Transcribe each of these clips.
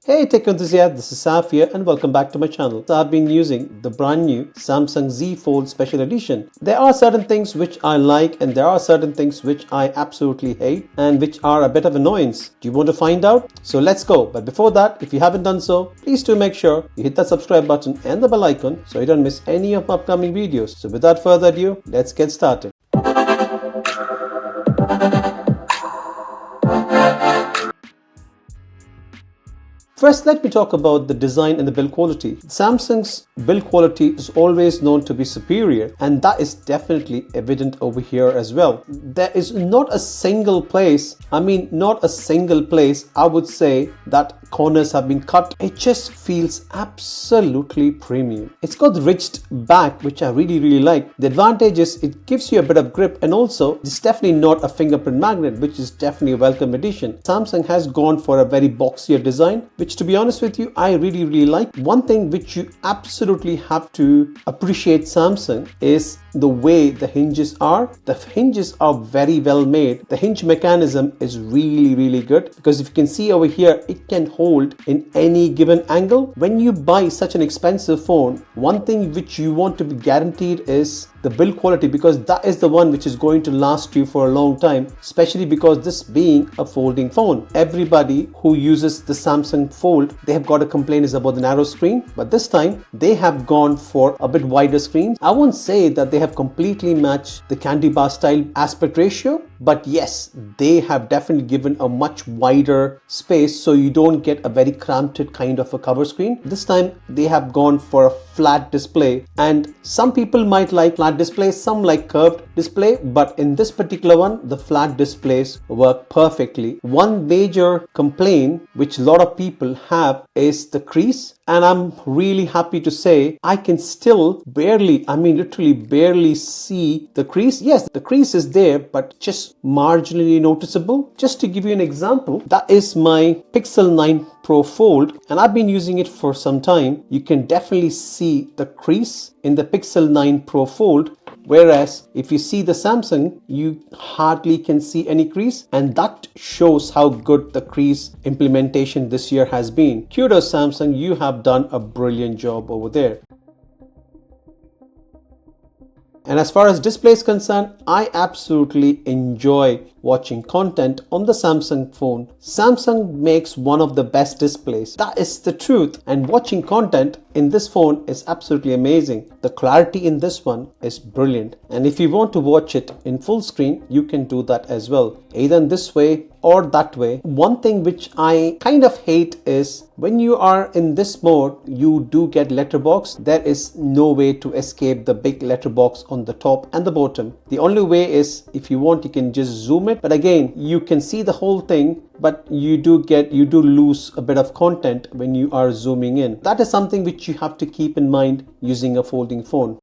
Hey tech enthusiast, this is Saf here and welcome back to my channel. So I've been using the brand new Samsung Z Fold Special Edition. There are certain things which I like and there are certain things which I absolutely hate and which are a bit of annoyance. Do you want to find out? So let's go. But before that, if you haven't done so, please do make sure you hit that subscribe button and the bell icon so you don't miss any of my upcoming videos. So without further ado, let's get started. First, let me talk about the design and the build quality. Samsung's build quality is always known to be superior, and that is definitely evident over here as well. There is not a single place, I would say, that corners have been cut. It just feels absolutely premium. It's got the ridged back, which I really like. The advantage is it gives you a bit of grip, and also it's definitely not a fingerprint magnet, which is definitely a welcome addition. Samsung has gone for a very boxier design, which to be honest with you, I really like. One thing which you absolutely have to appreciate Samsung is the way the hinges are. The hinges are very well made. The hinge mechanism is really good, because if you can see over here, it can hold in any given angle. When you buy such an expensive phone, one thing which you want to be guaranteed is the build quality, because that is the one which is going to last you for a long time, especially because this being a folding phone. Everybody who uses the Samsung Fold, they have got a complaint is about the narrow screen, but this time they have gone for a bit wider screen. I won't say that they have completely matched the candy bar style aspect ratio, but yes, they have definitely given a much wider space so you don't get a very cramped kind of a cover screen. This time they have gone for a flat display, and some people might like flat display, some like curved display, but in this particular one, the flat displays work perfectly. One major complaint which a lot of people have is the crease, and I'm really happy to say I can still literally barely see the crease. Yes, the crease is there, but just marginally noticeable. Just to give you an example, that is my Pixel 9 Pro Fold, and I've been using it for some time. You can definitely see the crease in the Pixel 9 Pro Fold, whereas if you see the Samsung, you hardly can see any crease, and that shows how good the crease implementation this year has been. Kudos Samsung, you have done a brilliant job over there. And as far as display is concerned, I absolutely enjoy watching content on the Samsung phone. Samsung makes one of the best displays. That is the truth. And watching content in this phone is absolutely amazing. The clarity in this one is brilliant. And if you want to watch it in full screen, you can do that as well, either in this way or that way. One thing which I kind of hate is when you are in this mode, you do get letterbox. There is no way to escape the big letterbox on the top and the bottom. The only way is, if you want, you can just zoom it, but again, you can see the whole thing, but you do lose a bit of content when you are zooming in. That is something which you have to keep in mind using a folding phone.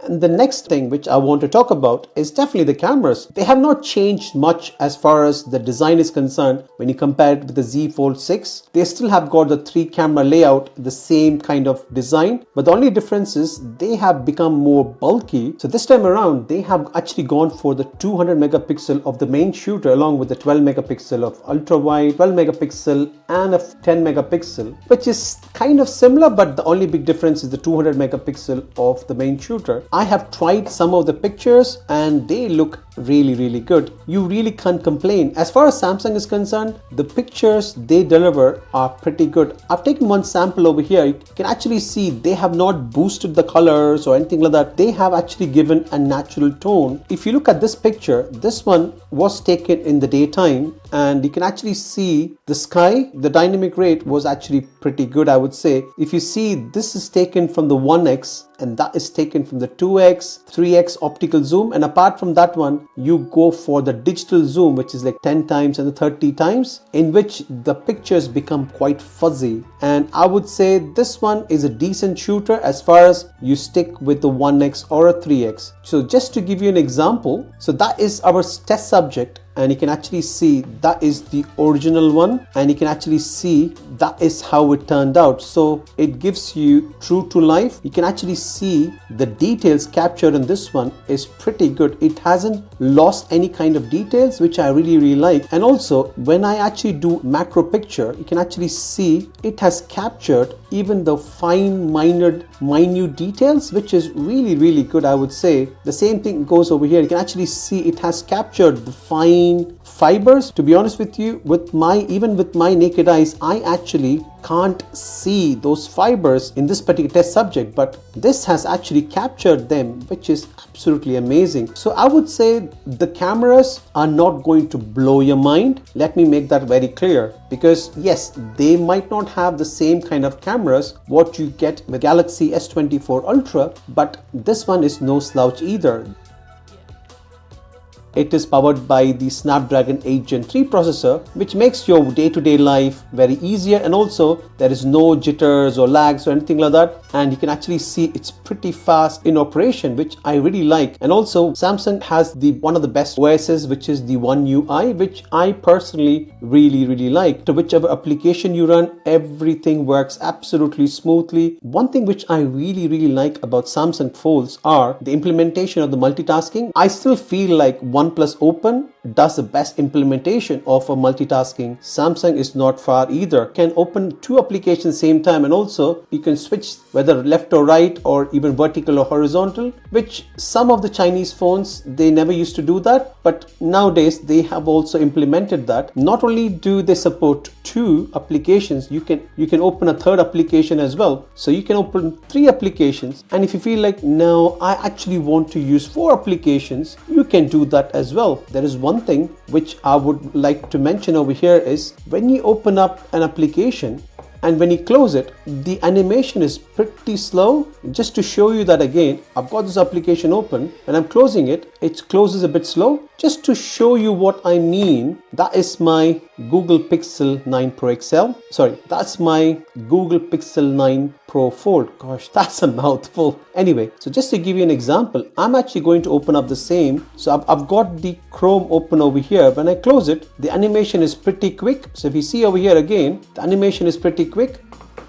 And the next thing which I want to talk about is definitely the cameras. They have not changed much as far as the design is concerned when you compare it with the Z Fold 6. They still have got the 3-camera layout, the same kind of design, but the only difference is they have become more bulky. So this time around, they have actually gone for the 200 megapixel of the main shooter, along with the 12 megapixel of ultra wide, 12 megapixel and a 10 megapixel, which is kind of similar, but the only big difference is the 200 megapixel of the main shooter. I have tried some of the pictures and they look really good. You really can't complain. As far as Samsung is concerned, the pictures they deliver are pretty good. I've taken one sample over here. You can actually see they have not boosted the colors or anything like that. They have actually given a natural tone. If you look at this picture, this one was taken in the daytime, and you can actually see the sky. The dynamic rate was actually pretty good, I would say. If you see, this is taken from the 1x and that is taken from the 2x, 3x optical zoom, and apart from that one, you go for the digital zoom, which is like 10 times and the 30 times, in which the pictures become quite fuzzy. And I would say this one is a decent shooter as far as you stick with the 1x or a 3x. So just to give you an example, so that is our test subject and you can actually see that is the original one, and you can actually see that is how it turned out. So it gives you true to life. You can actually see the details captured in this one is pretty good. It hasn't lost any kind of details, which I really like. And also when I actually do macro picture, you can actually see it has captured even the fine minute details, which is really good, I would say. The same thing goes over here. You can actually see it has captured the fine fibers. To be honest with you, even with my naked eyes, I actually can't see those fibers in this particular test subject, but this has actually captured them, which is absolutely amazing. So I would say the cameras are not going to blow your mind. Let me make that very clear, because yes, they might not have the same kind of cameras what you get with Galaxy S24 Ultra, but this one is no slouch either. It is powered by the Snapdragon 8 Gen 3 processor, which makes your day-to-day life very easier, and also there is no jitters or lags or anything like that, and you can actually see it's pretty fast in operation, which I really like. And also Samsung has one of the best OSs, which is the One UI, which I personally really like. To whichever application you run, everything works absolutely smoothly. One thing which I really like about Samsung Folds are the implementation of the multitasking. I still feel like OnePlus Open does the best implementation of a multitasking. Samsung is not far either. Can open two applications same time, and also you can switch whether left or right or even vertical or horizontal, which some of the Chinese phones, they never used to do that, but nowadays they have also implemented that. Not only do they support two applications, you can open a third application as well. So you can open three applications, and if you feel like no, I actually want to use four applications, you can do that as well. There is one thing which I would like to mention over here is when you open up an application and when you close it, the animation is pretty slow. Just to show you that again, I've got this application open and I'm closing it. It closes a bit slow. Just to show you what I mean, that is my Google Pixel 9 Pro XL. Sorry, that's my Google Pixel 9 Pro Fold. Gosh, that's a mouthful. Anyway, so just to give you an example, I'm actually going to open up the same. So I've got the Chrome open over here. When I close it, the animation is pretty quick. So if you see over here again, the animation is pretty quick.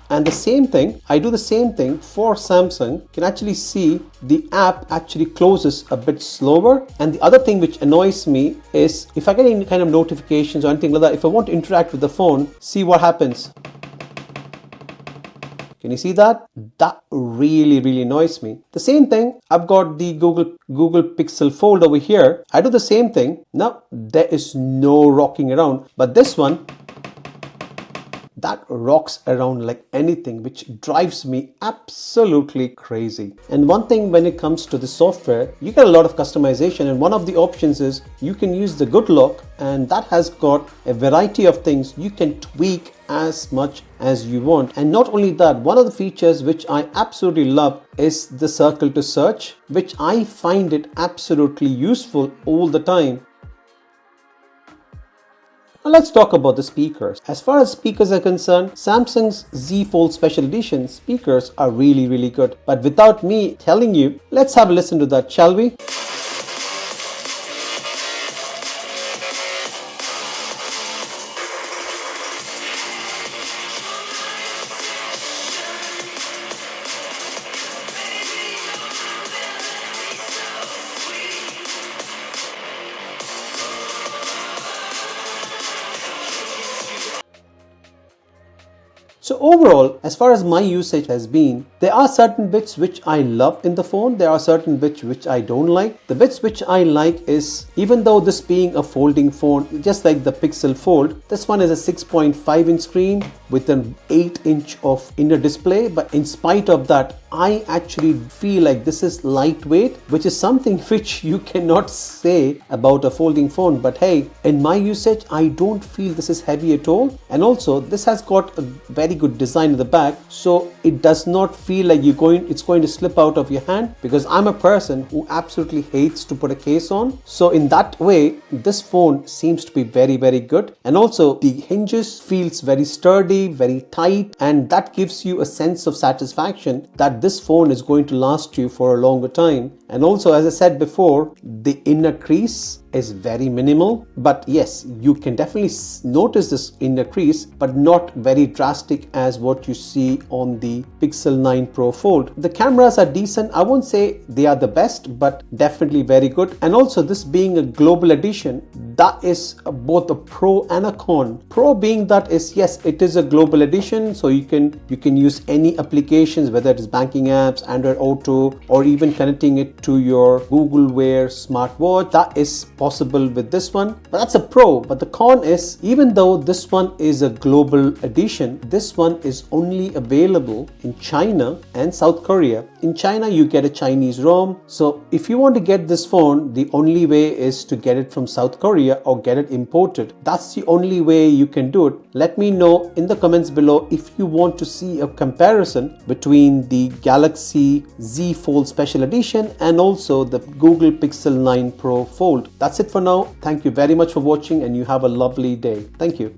And the same thing, I do the same thing for Samsung. You can actually see the app actually closes a bit slower. And the other thing which annoys me is if I get any kind of notifications or anything like that, if I want to interact with the phone, see what happens. Can you see that? That really annoys me. The same thing, I've got the Google Pixel Fold over here. I do the same thing. Now, there is no rocking around, but this one, that rocks around like anything, which drives me absolutely crazy. And one thing when it comes to the software, you get a lot of customization, and one of the options is you can use the Good Lock, and that has got a variety of things you can tweak as much as you want. And not only that, one of the features which I absolutely love is the circle to search, which I find it absolutely useful all the time. Now let's talk about the speakers. As far as speakers are concerned, Samsung's Z Fold Special Edition speakers are really good. But without me telling you, let's have a listen to that, shall we? So overall, as far as my usage has been, there are certain bits which I love in the phone. There are certain bits which I don't like. The bits which I like is, even though this being a folding phone, just like the Pixel Fold, this one is a 6.5 inch screen with an 8 inch of inner display. But in spite of that, I actually feel like this is lightweight, which is something which you cannot say about a folding phone. But hey, in my usage, I don't feel this is heavy at all. And also, this has got a very good design in the back, so it does not feel like it's going to slip out of your hand, because I'm a person who absolutely hates to put a case on. So in that way, this phone seems to be very good. And also the hinges feels very sturdy, very tight, and that gives you a sense of satisfaction that this phone is going to last you for a longer time. And also, as I said before, the inner crease is very minimal, but yes, you can definitely notice this inner crease, but not very drastic as what you see on the Pixel 9 Pro Fold. The cameras are decent. I won't say they are the best, but definitely very good. And also, this being a global edition, that is both a pro and a con. Pro being that is, yes, it is a global edition, so you can use any applications, whether it is banking apps, Android Auto, or even connecting it to your Google Wear smartwatch. That is possible with this one, but that's a pro. But the con is, even though this one is a global edition, this one is only available in China and South Korea. In China, you get a Chinese ROM. So if you want to get this phone, the only way is to get it from South Korea or get it imported. That's the only way you can do it. Let me know in the comments below if you want to see a comparison between the Galaxy Z Fold Special Edition and also the Google Pixel 9 Pro Fold. That's it for now. Thank you very much for watching, and you have a lovely day. Thank you.